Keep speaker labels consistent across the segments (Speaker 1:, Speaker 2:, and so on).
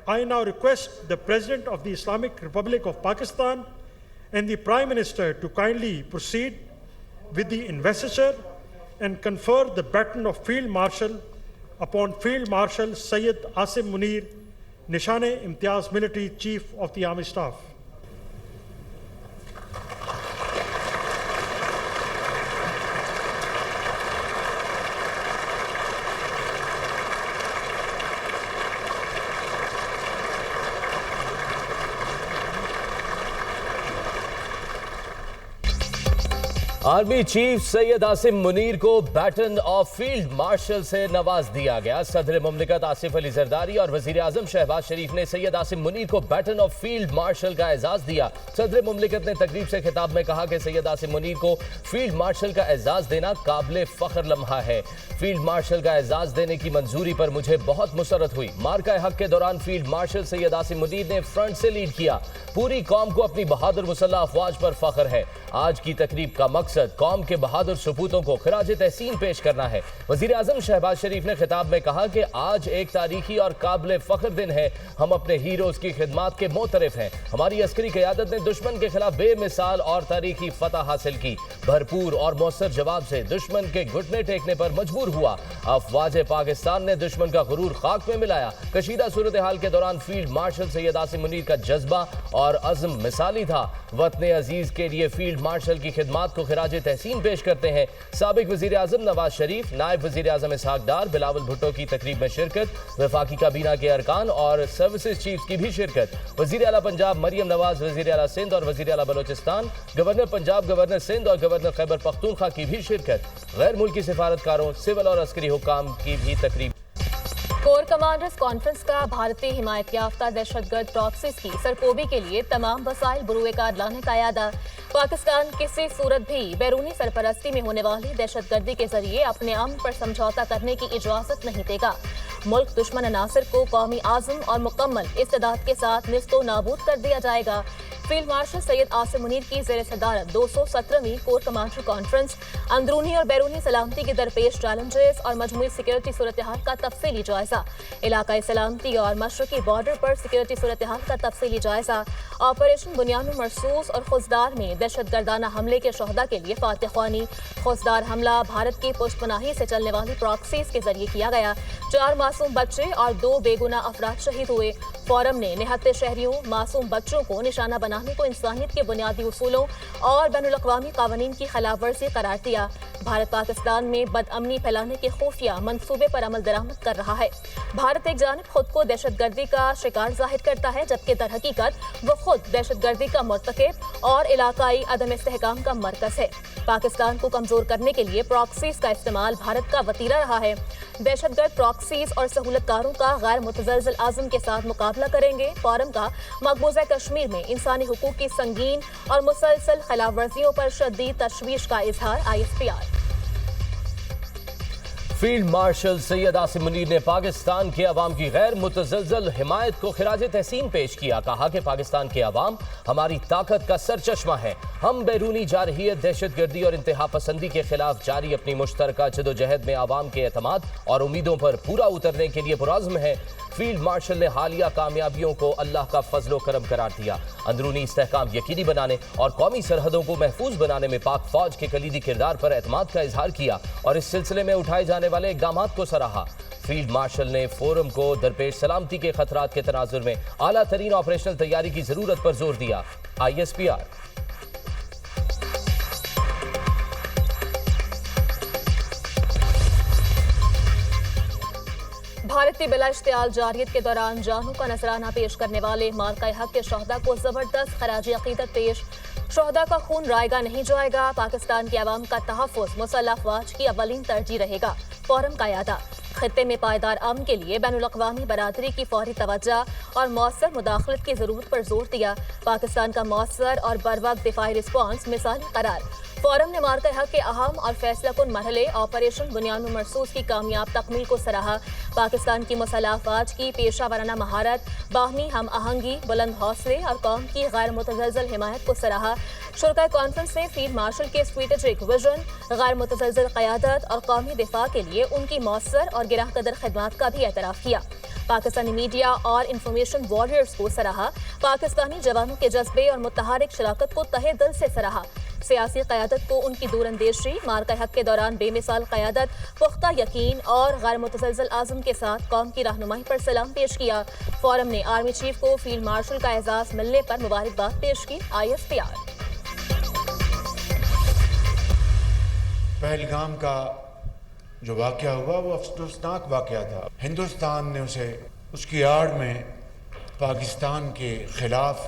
Speaker 1: I now request the President of the Islamic Republic of Pakistan and the Prime Minister to kindly proceed with the investiture and confer the baton of Field Marshal upon Field Marshal Sayyid Asim Munir, Nishan-e-Imtiyaz Military Chief of the Army Staff.
Speaker 2: Army chief Syed Asim Munir को baton of field marshal से नवाज दिया गया। सदर मुमलिकत आसिफ अली जरदारी और वजीर आजम शहबाज शरीफ ने सैयद आसिम मुनीर को baton of field marshal का एजाज दिया। सदर मुमलिकत ने तकरीब से खिताब में कहा कि सैयद आसिम मुनीर को फील्ड मार्शल का एजाज देना काबिल फख्र लम्हा है। फील्ड मार्शल का एजाज देने की मंजूरी पर मुझे बहुत मुसरत हुई। मार्का हक के दौरान फील्ड मार्शल सैयद आसिम मुनीर ने फ्रंट से लीड किया। पूरी कौम को अपनी बहादुर मुसल्लह अफवाज पर फख्र है। आज की तकरीब का मकसद कौम के बहादुर सपूतों को खिराज तहसीन पेश करना है। वजीर आजम शहबाज शरीफ ने खिताब में कहा कि आज एक तारीखी और काबिल फख्र दिन है। हम अपने हीरोज की खिदमत के मोतरफ हैं। हमारी अस्करी क़यादत ने दुश्मन के खिलाफ बेमिसाल और तारीखी फतह हासिल की। भरपूर और मौसर जवाब से दुश्मन के घुटने टेकने पर मजबूर हुआ। अफवाज पाकिस्तान ने दुश्मन का गुरूर खाक में मिलाया। कशीदा सूरत हाल के दौरान फील्ड मार्शल सैयद आसिम मुनीर का जज्बा और अज़्म मिसाली था। वतन अजीज के लिए फील्ड मार्शल की खिदमत को खिराज तहसीन पेश करते हैं। साबिक वजीर आजम नवाज शरीफ, नायब वजीर आजम इसहाक डार, बिलावल भुट्टो की तकरीब में शिरकत। वफाकी काबीना के अरकान और सर्विसेज चीफ की भी शिरकत। वजीर आला पंजाब मरियम नवाज, वजीर आला सिंध और वजीर आला बलोचिस्तान, गवर्नर पंजाब, गवर्नर सिंध और गवर्नर खैबर पख्तूनख्वा की भी शिरकत। गैर मुल्की सिफारतकारों, सिविल और अस्करी हुक्काम की भी तकरीब।
Speaker 3: कोर कमांडर्स कॉन्फ्रेंस का भारतीय हिमायत याफ्ता दहशतगर्द प्रॉक्सीज की सरकोबी के लिए तमाम वसाइल बुरूए कार लाने का इरादा। पाकिस्तान किसी सूरत भी बैरूनी सरपरस्ती में होने वाली दहशतगर्दी के जरिए अपने अमन पर समझौता करने की इजाजत नहीं देगा। मुल्क दुश्मन अनासर को कौमी आज़म और मुकम्मल इस्तेदाद के साथ निस्तो नाबूद कर दिया जाएगा। फील्ड मार्शल सैयद आसिम मुनीर की ज़ेर सदारत 217वीं कोर कमांडर कॉन्फ्रेंस अंदरूनी और बैरूनी सलामती के दरपेश चैलेंजेस और मजमूई सिक्योरिटी सूरत हाल का तफसीली जायजा। इलाकाई सलामती और मशरकी बॉर्डर पर सिक्योरिटी सूरत हाल का तफसीली जायजा। ऑपरेशन बुनियान मरसूस और खुजदार में दहशतगर्दाना हमले के शहदा के लिए फातह ख्वानी। खुजदार हमला भारत की पुष्पनाही से चलने वाली प्रॉक्सीज के जरिए किया गया। 4 मासूम बच्चे और 2 बेगुनाह अफराद शहीद हुए। फोरम ने निहत्ते शहरियों, मासूम बच्चों को निशाना बनाने को इंसानियत के बुनियादी उसूलों और बैनुल-अक़वामी कानून की खिलाफ वर्जी करार दिया। भारत पाकिस्तान में बदअमनी फैलाने के खुफिया मंसूबे पर अमल दरामद कर रहा है। भारत एक जानिब खुद को दहशतगर्दी का शिकार जाहिर करता है, जबकि दर हकीकत वो खुद दहशतगर्दी का मुर्तकिब और इलाकाई अदम इस्तेहकाम का मरकज है। पाकिस्तान को कमजोर करने के लिए प्रॉक्सीज का इस्तेमाल भारत का वतीरा रहा है। दहशतगर्द प्रॉक्सीज और सहूलतकारों का गैर मुतज़लज़ल आज़म के साथ मुकाबला करेंगे। फोरम का मकबूजा कश्मीर में इंसानी हुकूक की संगीन और मुसलसल खिलाफ वर्जियों पर शदीद तशवीश का इजहार। ISPR।
Speaker 2: Field marshal Syed Asim Munir ने पाकिस्तान के अवाम की गैर मुतज़लज़ल हिमायत को खिराज तहसीन पेश किया। कहा कि पाकिस्तान के अवाम हमारी ताकत का सरचश्मा है। हम बैरूनी जारहियत, दहशतगर्दी और इंतहा पसंदी के खिलाफ जारी अपनी मुश्तरका जदोजहद में अवाम के एतमाद और उम्मीदों पर पूरा उतरने के लिए पुरअज़्म है। फील्ड मार्शल ने हालिया कामयाबियों को अल्लाह का फजलो करम करार दिया। अंदरूनी इस्तेहकाम यकीनी बनाने और कौमी सरहदों को महफूज बनाने में पाक फौज के कलीदी किरदार पर एतमाद का इजहार किया और इस सिलसिले में उठाए जाने वाले इक़दाम को सराहा। फील्ड मार्शल ने फोरम को दरपेश सलामती के खतरात के तनाजुर में आला तरीन ऑपरेशनल तैयारी की जरूरत पर जोर दिया। ISPR।
Speaker 3: भारतीय बिला इश्तियाल जारियत के दौरान जानों का नजराना पेश करने वाले मार्का हक के शहदा को जबरदस्त खराजी अकीदत पेश। शहदा का खून रायगा नहीं जाएगा। पाकिस्तान के अवाम का तहफ़्फ़ुज़ मुसल्लह अफ़वाज की अवलिन तरजीह रहेगा। फोरम का यादा खित्ते में पायदार अमन के लिए बैनुल-अक़वामी बरादरी की फौरी तवज्जो और मौसर मुदाखलत की ज़रूरत पर जोर दिया। पाकिस्तान का मौसर और बरवक्त दिफाई रिस्पॉन्स मिसाली करार। फोरम ने मार्का हक के अहम और फैसला कुन मरहले ऑपरेशन बुनियान मरसूस की कामयाब तकमील को सराहा। पाकिस्तान की मुसल्लह अफ़वाज की पेशा वराना महारत, बाहमी हम आहंगी, बुलंद हौसले और कौम की गैर मुतज़लज़ल हिमायत को सराहा। शुरका कॉन्फ्रेंस ने फील्ड मार्शल के स्ट्रेटेजिक विजन, गैर मुतज़लज़ल क़यादत और कौमी दिफा के लिए उनकी मौसर और गिराह कदर खिदमत का भी एतराफ़ किया। पाकिस्तानी मीडिया और इंफॉर्मेशन वॉरियर्स को सराहा। पाकिस्तानी जवानों के जज्बे और मुतहरिक शराकत को तहे दिल से सराहा। सियासी क़यादत को उनकी दूरअंदेशी, मार्का हक के दौरान बेमिसाल क़यादत, पुख्ता यकीन और गैर मुतज़लज़ल आज़म के साथ कौम की रहनुमाई पर सलाम पेश किया। फोरम ने आर्मी चीफ को फील्ड मार्शल का एजाज़ मिलने पर मुबारकबाद पेश की। ISPR।
Speaker 4: पहलगाम का जो वाक़या हुआ वो अफसोसनाक वाक़या था। हिंदुस्तान ने उसकी आड़ में पाकिस्तान के ख़िलाफ़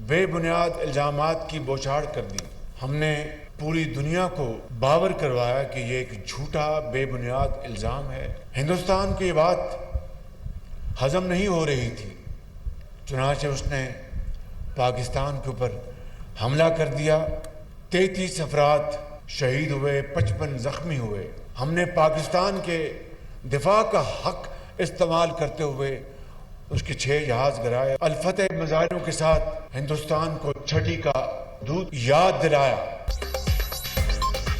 Speaker 4: बेबुनियाद इल्ज़ामात की बौछार कर दी। हमने पूरी दुनिया को बावर करवाया कि ये एक झूठा बेबुनियाद इल्ज़ाम है। हिंदुस्तान की बात हज़म नहीं हो रही थी, चुनांचे उसने पाकिस्तान के ऊपर हमला कर दिया। 33 अफराद शहीद हुए, 55 ज़ख्मी हुए। हमने पाकिस्तान के दिफा का हक इस्तेमाल करते हुए उसके 6 जहाज गिराए। अलफतह मज़ाहिरों के साथ हिंदुस्तान को छठी का दूध याद दिलाया।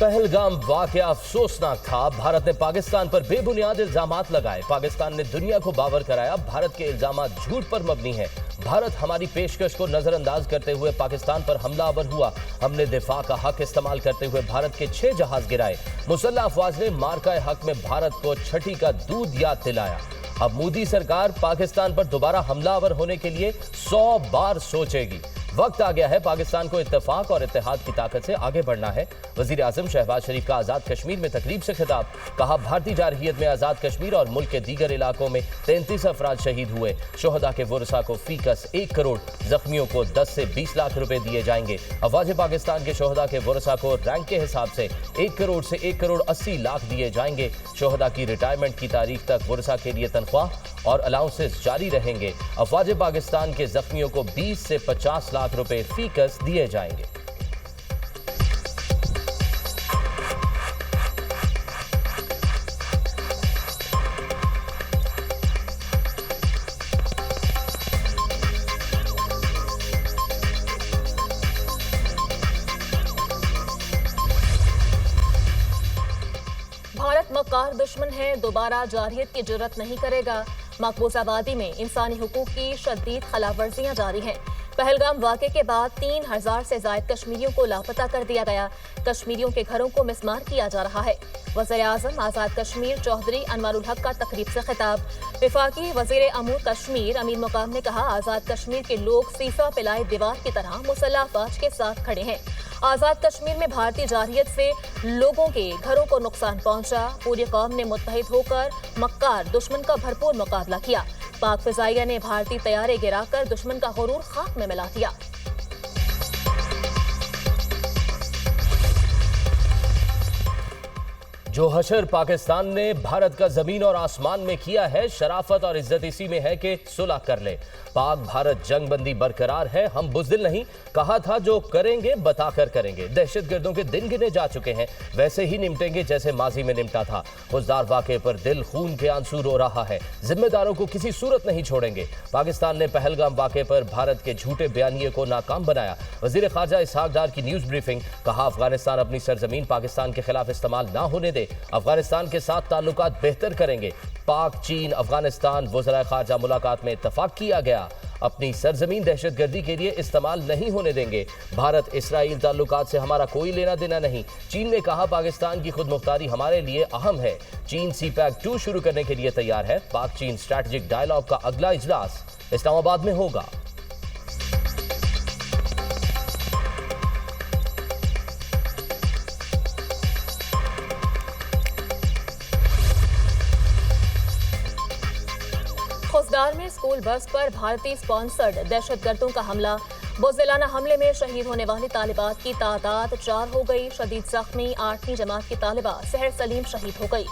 Speaker 2: पहलगाम वाक़या अफसोसनाक था। भारत ने पाकिस्तान पर बेबुनियाद इल्जामात लगाए। पाकिस्तान ने दुनिया को बावर कराया भारत के इल्जामात झूठ पर मबनी हैं। भारत हमारी पेशकश को नजरअंदाज करते हुए पाकिस्तान पर हमलावर हुआ। हमने दिफा का हक इस्तेमाल करते हुए भारत के 6 जहाज गिराए। मुसल्लह अफवाज ने मार्का हक में भारत को छठी का दूध याद दिलाया। अब मोदी सरकार पाकिस्तान पर दोबारा हमलावर होने के लिए 100 बार सोचेगी। वक्त आ गया है पाकिस्तान को इत्तेफाक और इत्तेहाद की ताकत से आगे बढ़ना है। वजीर आजम शहबाज शरीफ का आज़ाद कश्मीर में तकरीब से खिताब। कहा, भारतीय जारहियत में आज़ाद कश्मीर और मुल्क के दीगर इलाकों में 33 अफराद शहीद हुए। शोहदा के वरसा को फीकस 1 करोड़, जख्मियों को 10 से 20 लाख रुपए दिए जाएंगे। अफवाज पाकिस्तान के शोहदा के वरसा को रैंक के हिसाब से 1 करोड़ से 1 करोड़ 80 लाख दिए जाएंगे। शोहदा की रिटायरमेंट की तारीख तक वरसा के लिए तनख्वाह और अलाउंसेस जारी रहेंगे। अफवाज पाकिस्तान के जख्मियों को 20 से 50 लाख रुपए फीकस दिए जाएंगे।
Speaker 3: भारत मक्कार दुश्मन है, दोबारा जारहियत की जुर्रत नहीं करेगा। मकबूजा वादी में इंसानी हुकूक की शदीद खिलाफवर्जियां जारी हैं। पहलगाम वाक़े के बाद 3000 से ज़ायद कश्मीरियों को लापता कर दिया गया। कश्मीरियों के घरों को मिसमार किया जा रहा है। वज़ीर आज़म आज़ाद कश्मीर चौधरी अनवरुल हक का तकरीब से खिताब। वफाकी वज़ीर अमूर कश्मीर अमीर मुकाम ने कहा, आज़ाद कश्मीर के लोग सीसा पिलाए दीवार की तरह मुसल्लह अफवाज के साथ खड़े हैं। आज़ाद कश्मीर में भारतीय जारहियत से लोगों के घरों को नुकसान पहुंचा। पूरी कौम ने मुत्तहिद होकर मक्कार दुश्मन का भरपूर मुकाबला किया। पाक फिजाइया ने भारतीय तैयारे गिराकर दुश्मन का गुरूर खाक में मिला दिया।
Speaker 2: जो हशर पाकिस्तान ने भारत का जमीन और आसमान में किया है, शराफत और इज्जत इसी में है कि सुलह कर ले। पाक भारत जंग बंदी बरकरार है, हम बुज़दिल नहीं। कहा था जो करेंगे बताकर करेंगे। दहशतगर्दों के दिन गिने जा चुके हैं, वैसे ही निमटेंगे जैसे माजी में निमटा था। खुजदार वाक़े पर दिल खून के आंसू रो रहा है, जिम्मेदारों को किसी सूरत नहीं छोड़ेंगे। पाकिस्तान ने पहलगाम वाक़े पर भारत के झूठे बयानिए को नाकाम बनाया। वज़ीर ख़ारजा इसहाक डार की न्यूज़ ब्रीफिंग। कहा, अफगानिस्तान अपनी सरजमीन पाकिस्तान के खिलाफ इस्तेमाल ना होने दे। अफगानिस्तान के साथ ताल्लुकात बेहतर करेंगे। पाक चीन अफगानिस्तान वज़राए ख़ारजा मुलाकात में इत्तफाक किया गया। अपनी सरजमीन दहशतगर्दी के लिए इस्तेमाल नहीं होने देंगे। भारत इसराइल ताल्लुकात से हमारा कोई लेना देना नहीं। चीन ने कहा, पाकिस्तान की खुद मुख्तारी हमारे लिए अहम है। चीन CPAC 2 शुरू करने के लिए तैयार है। पाक चीन स्ट्रैटेजिक डायलॉग का अगला इजलास इस्लामाबाद में होगा।
Speaker 3: खुसदार में स्कूल बस पर भारतीय स्पॉन्सर्ड दहशतगर्दों का हमला। बुज़दिलाना हमले में शहीद होने वाली तालिबात की तादाद 4 हो गई। शदीद जख्मी 8वीं जमात की तालिबा सहर सलीम शहीद हो गई।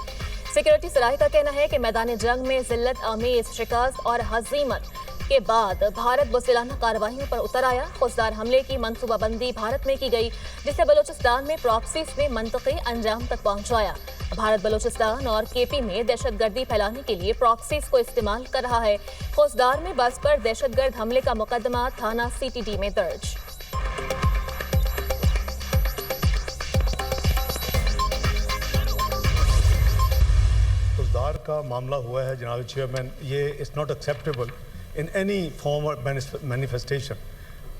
Speaker 3: सिक्योरिटी सराय का कहना है कि मैदान जंग में जिल्लत आमेज शिकस्त और हजीमत के बाद भारत बुज़दिलाना कार्रवाइयों पर उतर आया। खुसदार हमले की मंसूबाबंदी भारत में की गई, जिसे बलूचिस्तान में प्रॉक्सीज में मंतकी अंजाम तक पहुंचाया। भारत बलूचिस्तान और KP में दहशतगर्दी फैलाने के लिए प्रॉक्सीज को इस्तेमाल कर रहा है। खुसदार में बस पर दहशतगर्द हमले का मुकदमा थाना CTD में दर्ज।
Speaker 5: खुसदार کا معاملہ ہوا ہے جناب چیئرمین، یہ it's not acceptable in any form or manifestation.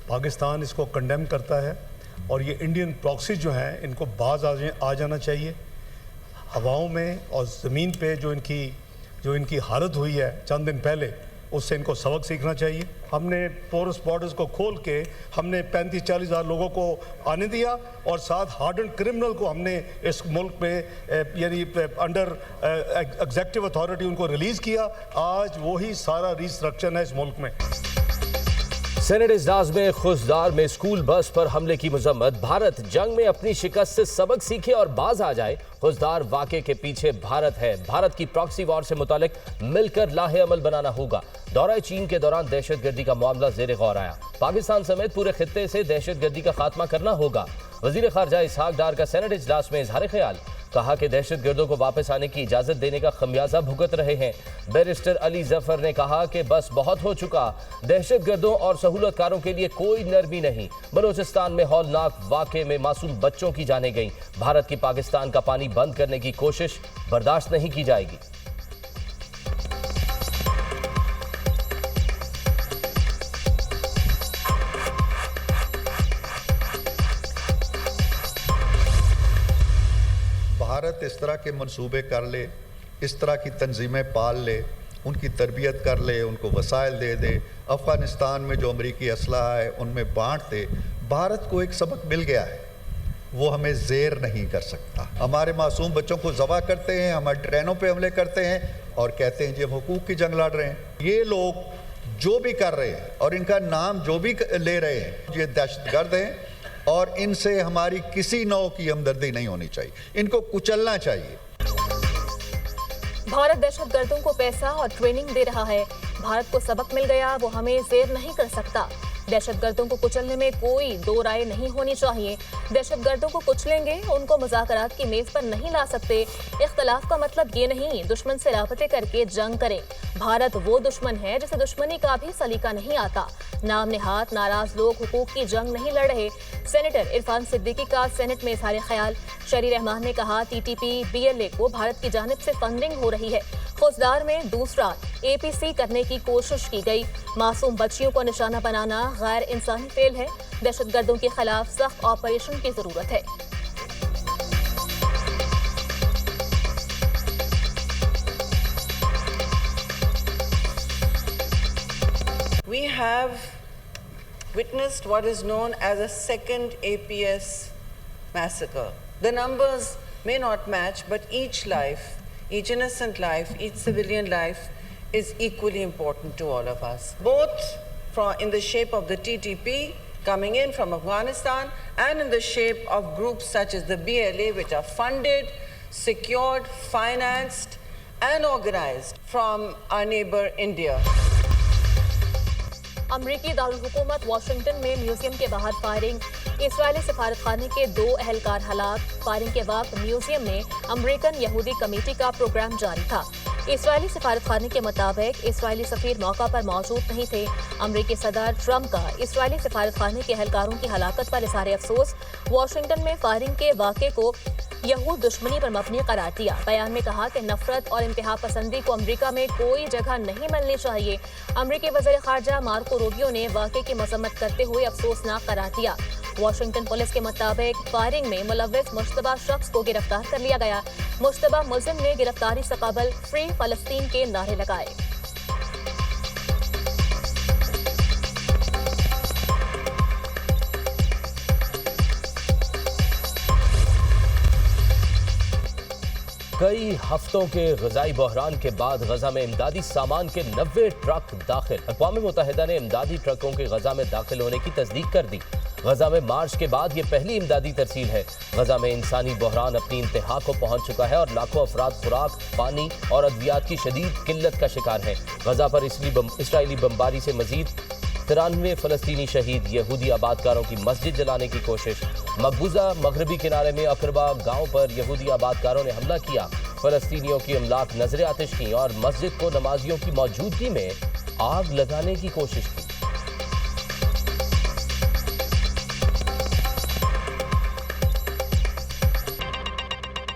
Speaker 5: Pakistan اس کو کنڈیم کرتا ہے اور یہ انڈین پراکسیز جو ہیں ان کو باز آ جانا چاہیے. ہواؤں میں اور زمین پہ جو ان کی حالت ہوئی ہے چند دن پہلے، اس سے ان کو سبق سیکھنا چاہیے. ہم نے پورس بارڈرز کو کھول کے ہم نے 35-40 ہزار لوگوں کو آنے دیا اور ساتھ ہارڈنڈ کرمنل کو ہم نے اس ملک میں یعنی انڈر ایگزیکٹو اتھارٹی ان کو ریلیز کیا. آج وہی سارا ریسٹرکچر ہے اس ملک میں.
Speaker 2: سینٹ اجلاس میں خوزدار میں اسکول بس پر حملے کی مذمت. بھارت جنگ میں اپنی شکست سے سبق سیکھے اور باز آ جائے. خوزدار واقعے کے پیچھے بھارت ہے. بھارت کی پراکسی وار سے متعلق مل کر لاہے عمل بنانا ہوگا. دورہ چین کے دوران دہشت گردی کا معاملہ زیر غور آیا. پاکستان سمیت پورے خطے سے دہشت گردی کا خاتمہ کرنا ہوگا. وزیر خارجہ اسحاق ڈار کا سینٹ اجلاس میں اظہار خیال. کہا کہ دہشت گردوں کو واپس آنے کی اجازت دینے کا خمیازہ بھگت رہے ہیں. بیرسٹر علی ظفر نے کہا کہ بس بہت ہو چکا. دہشت گردوں اور سہولت کاروں کے لیے کوئی نرمی نہیں. بلوچستان میں ہولناک واقعے میں معصوم بچوں کی جانیں گئیں. بھارت کی پاکستان کا پانی بند کرنے کی کوشش برداشت نہیں کی جائے گی.
Speaker 6: بھارت اس طرح کے منصوبے کر لے، اس طرح کی تنظیمیں پال لے، ان کی تربیت کر لے، ان کو وسائل دے دے، افغانستان میں جو امریکی اسلحہ ہے ان میں بانٹ دے. بھارت کو ایک سبق مل گیا ہے، وہ ہمیں زیر نہیں کر سکتا. ہمارے معصوم بچوں کو ذبح کرتے ہیں، ہمارے ٹرینوں پہ حملے کرتے ہیں اور کہتے ہیں جی ہم حقوق کی جنگ لڑ رہے ہیں. یہ لوگ جو بھی کر رہے ہیں اور ان کا نام جو بھی لے رہے ہیں یہ دہشت گرد ہیں اور ان سے ہماری کسی نوع کی ہمدردی نہیں ہونی چاہیے. ان کو کچلنا چاہیے.
Speaker 3: بھارت دہشت گردوں کو پیسہ اور ٹریننگ دے رہا ہے. بھارت کو سبق مل گیا، وہ ہمیں زیر نہیں کر سکتا. دہشت گردوں کو کچلنے میں کوئی دو رائے نہیں ہونی چاہیے. دہشت گردوں کو کچلیں گے، ان کو مذاکرات کی میز پر نہیں لا سکتے. اختلاف کا مطلب یہ نہیں دشمن سے رابطے کر کے جنگ کریں. بھارت وہ دشمن ہے جسے دشمنی کا بھی سلیقہ نہیں آتا. نام نہاد ناراض لوگ حقوق کی جنگ نہیں لڑ رہے. سینیٹر عرفان صدیقی کا سینٹ میں اظہار خیال. شہری رحمان نے کہا ٹی ٹی پی BLA کو بھارت کی جانب سے فنڈنگ ہو رہی ہے. خوزدار میں دوسرا APC کرنے کی کوشش کی گئی. معصوم بچیوں کو نشانہ بنانا غیر انسانی فعل ہے. دہشت گردوں کے خلاف سخت آپریشن کی ضرورت ہے.
Speaker 7: We have witnessed what is known as a second APS massacre. The numbers may not match, but each life, each innocent life, each civilian life is equally important to all of us. Both in the shape of the TTP coming in from Afghanistan and in the shape of groups such as the BLA, which are funded, secured, financed and organized from our neighbor India.
Speaker 3: امریکی دارالحکومت Washington میں museum کے باہر firing. اسرائیلی سفارت خانے کے 2 اہلکار ہلاک. فائرنگ کے وقت میوزیم میں امریکن یہودی کمیٹی کا پروگرام جاری تھا. اسرائیلی سفارت خانے کے مطابق اسرائیلی سفیر موقع پر موجود نہیں تھے. امریکی صدر ٹرمپ کا اسرائیلی سفارت خانے کے اہلکاروں کی ہلاکت پر اظہار افسوس. واشنگٹن میں فائرنگ کے واقعے کو یہود دشمنی پر مبنی قرار دیا. بیان میں کہا کہ نفرت اور انتہا پسندی کو امریکہ میں کوئی جگہ نہیں ملنی چاہیے. امریکی وزیر خارجہ مارکو روبیو نے واقعے کی مذمت کرتے ہوئے افسوسناک قرار دیا. واشنگٹن پولیس کے مطابق فائرنگ میں ملوث مشتبہ شخص کو گرفتار کر لیا گیا. مشتبہ ملزم نے گرفتاری سے قبل فری فلسطین کے نعرے لگائے.
Speaker 2: کئی ہفتوں کے غذائی بحران کے بعد غزہ میں امدادی سامان کے 90 ٹرک داخل. اقوام متحدہ نے امدادی ٹرکوں کے غزہ میں داخل ہونے کی تصدیق کر دی. غزہ میں مارچ کے بعد یہ پہلی امدادی ترسیل ہے. غزہ میں انسانی بحران اپنی انتہا کو پہنچ چکا ہے اور لاکھوں افراد خوراک، پانی اور ادویات کی شدید قلت کا شکار ہیں. غزہ پر اسرائیلی بمباری سے مزید 93 فلسطینی شہید. یہودی آبادکاروں کی مسجد جلانے کی کوشش. مقبوضہ مغربی کنارے میں اقربا گاؤں پر یہودی آبادکاروں نے حملہ کیا. فلسطینیوں کی املاک نظر آتش کی اور مسجد کو نمازیوں کی موجودگی میں آگ لگانے کی کوشش کی.